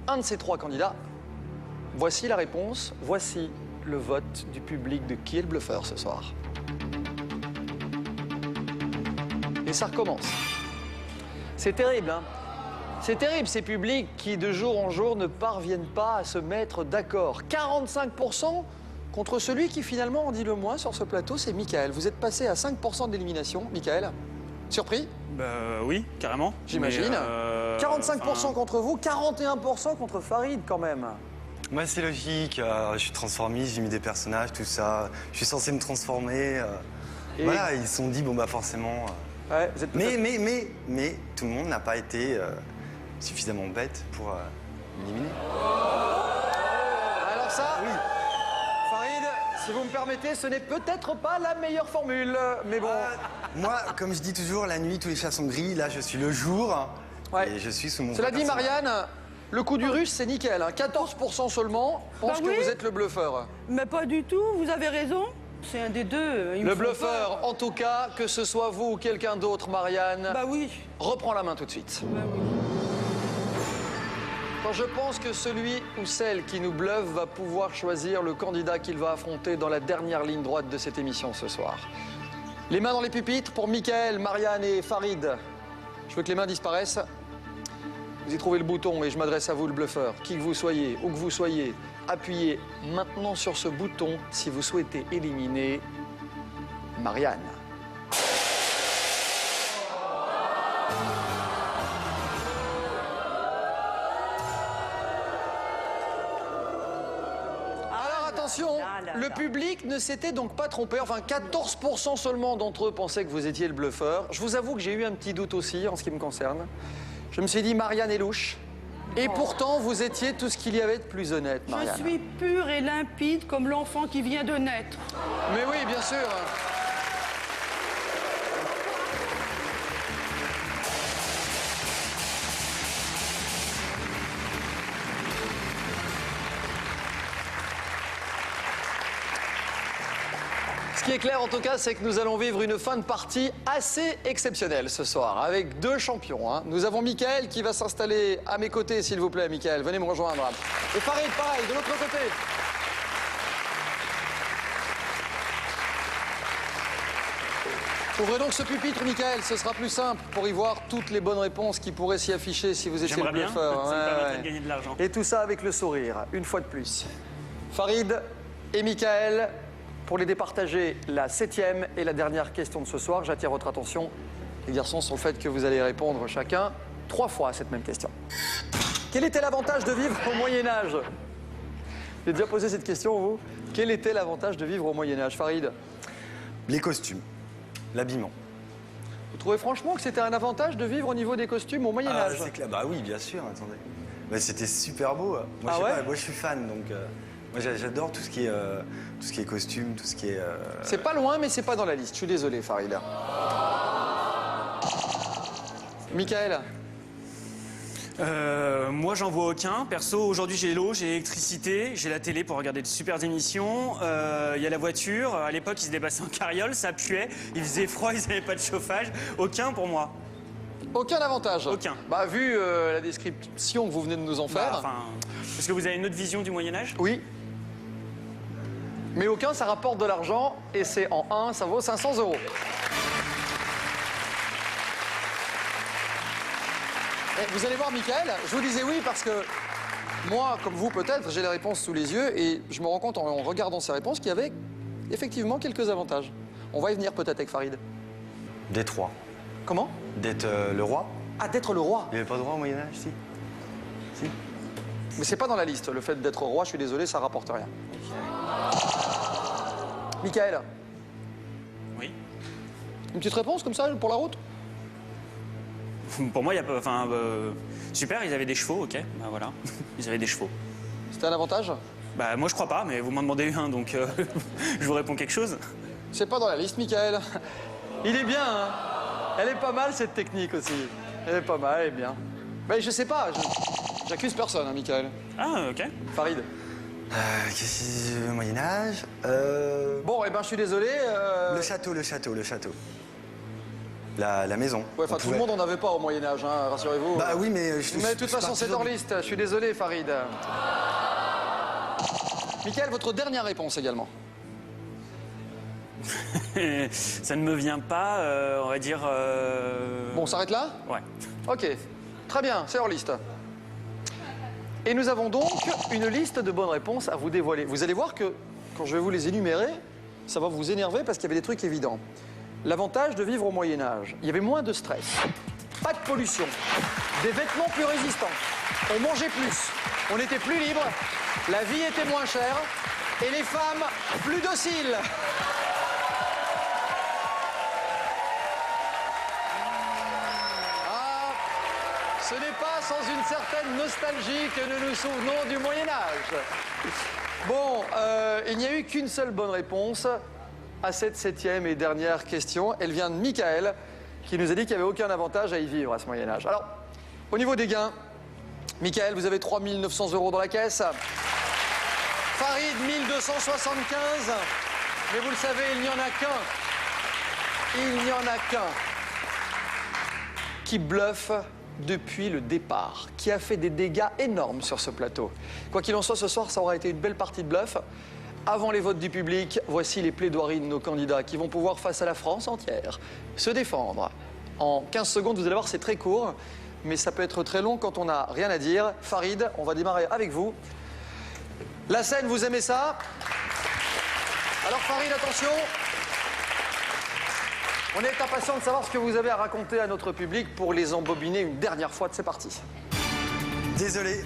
un de ces 3 candidats? Voici la réponse, voici le vote du public de qui est le bluffeur ce soir. Et ça recommence. C'est terrible, hein? C'est terrible, ces publics qui, de jour en jour, ne parviennent pas à se mettre d'accord. 45% contre celui qui, finalement, en dit le moins sur ce plateau, c'est Michael. Vous êtes passé à 5% d'élimination, Michael. Surpris? Oui, carrément. J'imagine. Mais, 45% contre vous, 41% contre Farid, quand même. Moi, c'est logique. Je suis transformiste, j'ai mis des personnages, tout ça. Je suis censé me transformer. Et- Voilà, ils se sont dit, bon, bah, forcément. Ouais, vous êtes peut-être- Mais tout le monde n'a pas été suffisamment bête pour m'éliminer. Alors ça, oui. Farid, si vous me permettez, ce n'est peut-être pas la meilleure formule, mais bon. Moi, comme je dis toujours, la nuit, tous les chats sont gris. Là, je suis le jour. Ouais. Et je suis sous mon Cela vrai dit, personnage. Marianne, le coup du russe, c'est nickel. Hein. 14% seulement pensent Bah oui. que vous êtes le bluffeur. Mais pas du tout, vous avez raison. C'est un des deux. ils me Le font bluffeur, peur. en tout cas, que ce soit vous ou quelqu'un d'autre, Marianne, Bah oui. reprend la main tout de suite. Bah oui. Quand je pense que celui ou celle qui nous bluffe va pouvoir choisir le candidat qu'il va affronter dans la dernière ligne droite de cette émission ce soir. Les mains dans les pupitres pour Michael, Marianne et Farid. Je veux que les mains disparaissent. Vous y trouvez le bouton et je m'adresse à vous, le bluffeur. Qui que vous soyez, où que vous soyez, appuyez maintenant sur ce bouton si vous souhaitez éliminer Marianne. attention, Là, là, le là. public ne s'était donc pas trompé. Enfin, 14% seulement d'entre eux pensaient que vous étiez le bluffeur. Je vous avoue que j'ai eu un petit doute aussi en ce qui me concerne. Je me suis dit, Marianne est louche. Et pourtant, vous étiez tout ce qu'il y avait de plus honnête, Je Marianne. suis pure et limpide comme l'enfant qui vient de naître. Mais oui, bien sûr. Ce qui est clair en tout cas, c'est que nous allons vivre une fin de partie assez exceptionnelle ce soir, avec deux champions. Hein. Nous avons Mickaël qui va s'installer à mes côtés, s'il vous plaît, Mickaël. Venez me rejoindre. Et Farid, pareil, de l'autre côté. Ouvrez donc ce pupitre, Mickaël, ce sera plus simple pour y voir toutes les bonnes réponses qui pourraient s'y afficher si vous étiez le J'aimerais bien, bluffeur. ça me Ouais, permettrait ouais. de gagner de l'argent. Et tout ça avec le sourire, une fois de plus. Farid et Mickaël, pour les départager, la 7e et la dernière question de ce soir. J'attire votre attention, les garçons, sur le fait que vous allez répondre chacun 3 fois à cette même question. Quel était l'avantage de vivre au Moyen-Âge? Vous avez déjà posé cette question, vous? Quel était l'avantage de vivre au Moyen-Âge, Farid? Les costumes, l'habillement. Vous trouvez franchement que c'était un avantage de vivre au niveau des costumes au Moyen-Âge? c'est clair. Bah oui, bien sûr, attendez. Bah, c'était super beau. Moi, Ah je sais ouais pas, moi, je suis fan, donc moi, j'adore tout ce qui est costume, tout ce qui est. C'est pas loin, mais c'est pas dans la liste. Je suis désolé, Farid. Mickaël? Moi, j'en vois aucun. Perso, aujourd'hui, j'ai l'eau, j'ai l'électricité, j'ai la télé pour regarder de super émissions. Il y a la voiture. À l'époque, ils se déplaçaient en carriole, ça puait. Il faisait froid, ils n'avaient pas de chauffage. Aucun pour moi. Aucun avantage? Aucun. Bah, vu la description que vous venez de nous en faire. Enfin, est-ce que vous avez une autre vision du Moyen-Âge? Oui. Mais aucun, ça rapporte de l'argent et c'est en 1, ça vaut 500 €. Et vous allez voir, Mickaël, je vous disais oui parce que moi, comme vous peut-être, j'ai les réponses sous les yeux et je me rends compte en regardant ces réponses qu'il y avait effectivement quelques avantages. On va y venir peut-être avec Farid. D'être roi. Comment? D'être le roi. Ah, d'être le roi. Il n'y avait pas de roi au Moyen-Âge, si. Si. Mais c'est pas dans la liste. Le fait d'être roi, je suis désolé, ça rapporte rien. Mickaël, Oui. une petite réponse comme ça pour la route? Pour moi, il y a pas. Enfin, super, ils avaient des chevaux, ok. Bah voilà, ils avaient des chevaux. C'était un avantage? Bah moi, je crois pas, mais vous m'en demandez un, donc je vous réponds quelque chose. C'est pas dans la liste, Mickaël. Il est bien, hein. Elle est pas mal, cette technique aussi. Elle est pas mal, elle est bien. Mais je sais pas, j'accuse personne, hein, Mickaël. Ah, ok. Farid. Qu'est-ce que Moyen-Âge Bon, eh ben, je suis désolé. Le château. La maison. Ouais, enfin, On tout le pouvait- monde en avait pas au Moyen-Âge, hein, rassurez-vous. Bah oui, mais... Mais de toute façon, c'est hors liste. Je suis désolé, Farid. Mickaël, votre dernière réponse également. Ça ne me vient pas, on va dire. Bon, on s'arrête là? Ouais. Ok, très bien, c'est hors liste. Et nous avons donc une liste de bonnes réponses à vous dévoiler. Vous allez voir que quand je vais vous les énumérer, ça va vous énerver parce qu'il y avait des trucs évidents. L'avantage de vivre au Moyen-Âge, il y avait moins de stress, pas de pollution, des vêtements plus résistants, on mangeait plus, on était plus libre, la vie était moins chère et les femmes plus dociles. Ce n'est pas sans une certaine nostalgie que nous nous souvenons du Moyen-Âge. Bon, il n'y a eu qu'une seule bonne réponse à cette 7e et dernière question. Elle vient de Mickaël, qui nous a dit qu'il n'y avait aucun avantage à y vivre à ce Moyen-Âge. Alors, au niveau des gains, Mickaël, vous avez 3 900 € dans la caisse. Farid, 1275. Mais vous le savez, il n'y en a qu'un. Il n'y en a qu'un qui bluffe depuis le départ, qui a fait des dégâts énormes sur ce plateau. Quoi qu'il en soit, ce soir, ça aura été une belle partie de bluff. Avant les votes du public, voici les plaidoiries de nos candidats qui vont pouvoir, face à la France entière, se défendre. En 15 secondes, vous allez voir, c'est très court, mais ça peut être très long quand on n'a rien à dire. Farid, on va démarrer avec vous. La scène, vous aimez ça? Alors Farid, attention. On est impatient de savoir ce que vous avez à raconter à notre public pour les embobiner une dernière fois. C'est parti. Désolé,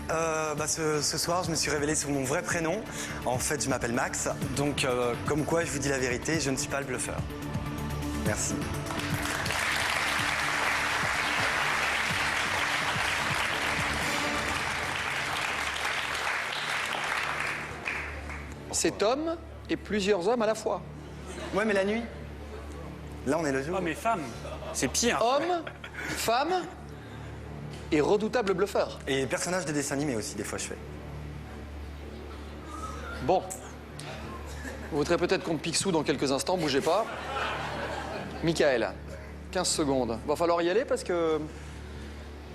ce soir je me suis révélé sous mon vrai prénom. En fait je m'appelle Max, donc comme quoi je vous dis la vérité, je ne suis pas le bluffeur. Merci. Cet homme et plusieurs hommes à la fois. Ouais mais la nuit. Là on est le jour. Oh mais femme, c'est pire. Homme, femme et redoutable bluffeur. Et personnage de dessin animé aussi des fois je fais. Bon. Vous voterez peut-être contre Picsou dans quelques instants, bougez pas. Michael, 15 secondes. Va falloir y aller parce que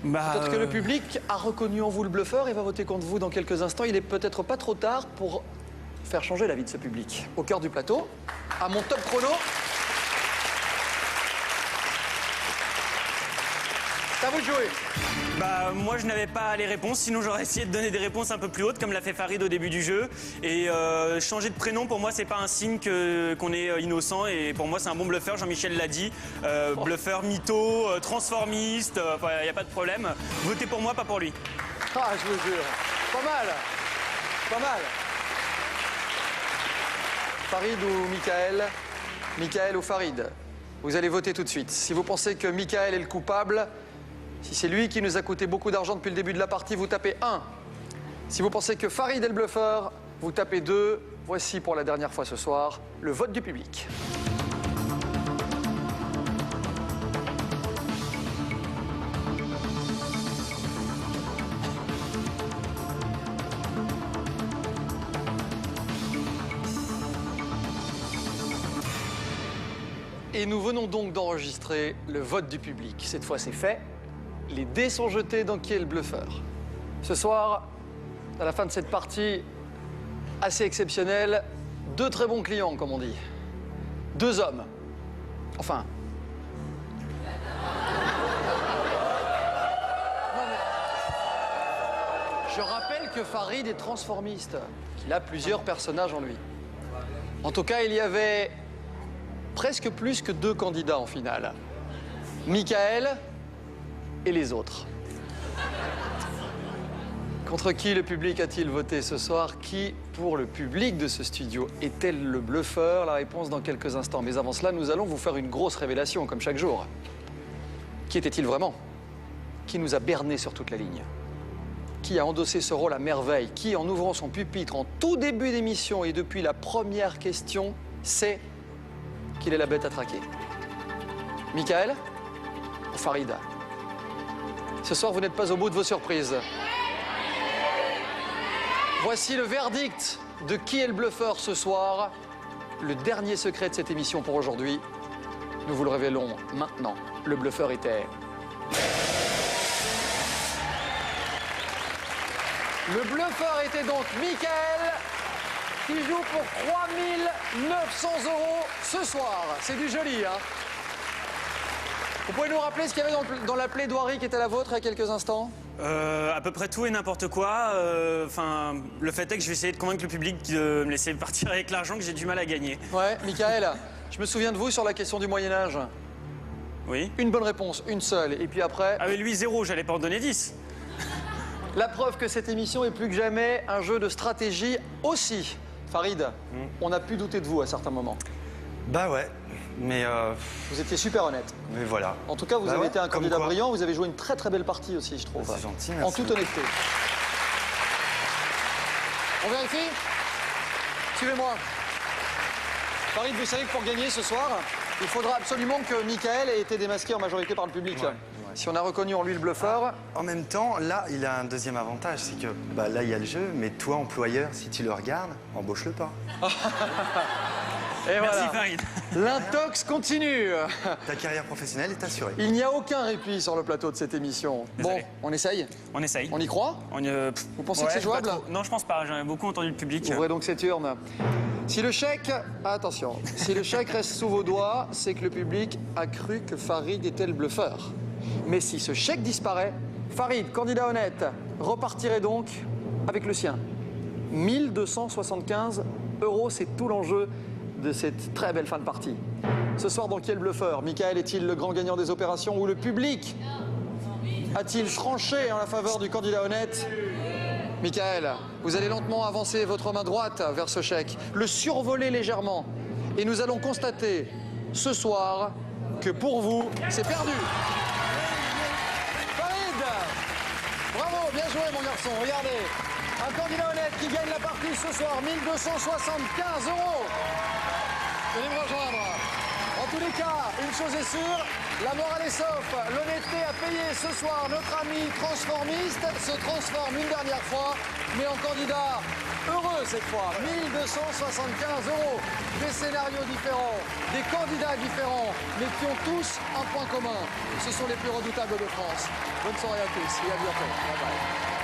peut-être que le public a reconnu en vous le bluffeur et va voter contre vous dans quelques instants. Il est peut-être pas trop tard pour faire changer la vie de ce public. Au cœur du plateau, à mon top chrono. C'est à vous de jouer. Bah moi je n'avais pas les réponses, sinon j'aurais essayé de donner des réponses un peu plus hautes comme l'a fait Farid au début du jeu. Et changer de prénom pour moi c'est pas un signe qu'on est innocent et pour moi c'est un bon bluffeur, Jean-Michel l'a dit. Bluffeur, mytho, transformiste, il n'y a pas de problème. Votez pour moi, pas pour lui. Ah, je vous jure. Pas mal. Pas mal. Farid ou Michael? Michael ou Farid? Vous allez voter tout de suite. Si vous pensez que Michael est le coupable, si c'est lui qui nous a coûté beaucoup d'argent depuis le début de la partie, vous tapez 1. Si vous pensez que Farid est le bluffeur, vous tapez 2. Voici pour la dernière fois ce soir le vote du public. Et nous venons donc d'enregistrer le vote du public. Cette fois, c'est fait. Les dés sont jetés dans qui est le bluffeur. Ce soir, à la fin de cette partie assez exceptionnelle, 2 très bons clients, comme on dit. 2 hommes. Enfin. Non, mais... Je rappelle que Farid est transformiste, qu'il a plusieurs personnages en lui. En tout cas, il y avait presque plus que 2 candidats en finale. Michael et les autres. Contre qui le public a-t-il voté ce soir? Qui, pour le public de ce studio, est-elle le bluffeur? La réponse dans quelques instants. Mais avant cela, nous allons vous faire une grosse révélation, comme chaque jour. Qui était-il vraiment? Qui nous a bernés sur toute la ligne? Qui a endossé ce rôle à merveille? Qui, en ouvrant son pupitre en tout début d'émission et depuis la première question, sait qu'il est la bête à traquer? Michael ou Farid? Ce soir, vous n'êtes pas au bout de vos surprises. Voici le verdict de qui est le bluffeur ce soir. Le dernier secret de cette émission pour aujourd'hui. Nous vous le révélons maintenant. Le bluffeur était... Le bluffeur était donc Michael, qui joue pour 3 900 € ce soir. C'est du joli, hein? Vous pouvez nous rappeler ce qu'il y avait dans la plaidoirie qui était la vôtre il y a quelques instants? À peu près tout et n'importe quoi. Enfin, le fait est que je vais essayer de convaincre le public de me laisser partir avec l'argent que j'ai du mal à gagner. Ouais, Michael, je me souviens de vous sur la question du Moyen-Âge. Oui. Une bonne réponse, une seule. Et puis après... Ah mais lui, 0, j'allais pas en donner 10. La preuve que cette émission est plus que jamais un jeu de stratégie aussi. Farid, on a pu douter de vous à certains moments. Bah ouais, mais Vous étiez super honnête. mais voilà. En tout cas, vous Bah avez ouais, été un comme candidat quoi. brillant. Vous avez joué une très très belle partie aussi, je trouve. C'est gentil, En merci. toute honnêteté. On vérifie? Suivez-moi. Farid, vous savez que pour gagner ce soir, il faudra absolument que Michael ait été démasqué en majorité par le public. Ouais. Si on a reconnu en lui le bluffeur, En même temps, là, il a un deuxième avantage, c'est que bah, là, il y a le jeu, mais toi, employeur, si tu le regardes, embauche-le pas. et Merci voilà. Farid. L'intox continue. Ta carrière professionnelle est assurée. Il n'y a aucun répit sur le plateau de cette émission. Désolé. Bon, on essaye? On essaye. On y croit? Vous pensez que c'est je sais pas jouable? trop. Non, je pense pas. J'en ai beaucoup entendu le public. Ouvrez donc cette urne. Si le chèque... Attention. Si le chèque reste sous vos doigts, c'est que le public a cru que Farid était le bluffeur. Mais si ce chèque disparaît, Farid, candidat honnête, repartirait donc avec le sien. 1 275 €, c'est tout l'enjeu de cette très belle fin de partie. Ce soir, dans qui est le bluffeur? Michael est-il le grand gagnant des opérations ou le public a-t-il tranché en la faveur du candidat honnête? Michael, vous allez lentement avancer votre main droite vers ce chèque, le survoler légèrement. Et nous allons constater ce soir que pour vous, c'est perdu. Farid, bravo, bien joué mon garçon, regardez. Un candidat honnête qui gagne la partie ce soir, 1 275 €. Venez me rejoindre. En tous les cas, une chose est sûre, la morale est sauf. L'honnêteté a payé ce soir. Notre ami transformiste se transforme une dernière fois, mais en candidat heureux cette fois. 1 275 €. Des scénarios différents, des candidats différents, mais qui ont tous un point commun. Ce sont les plus redoutables de France. Bonne soirée à tous et à bientôt. Bye bye.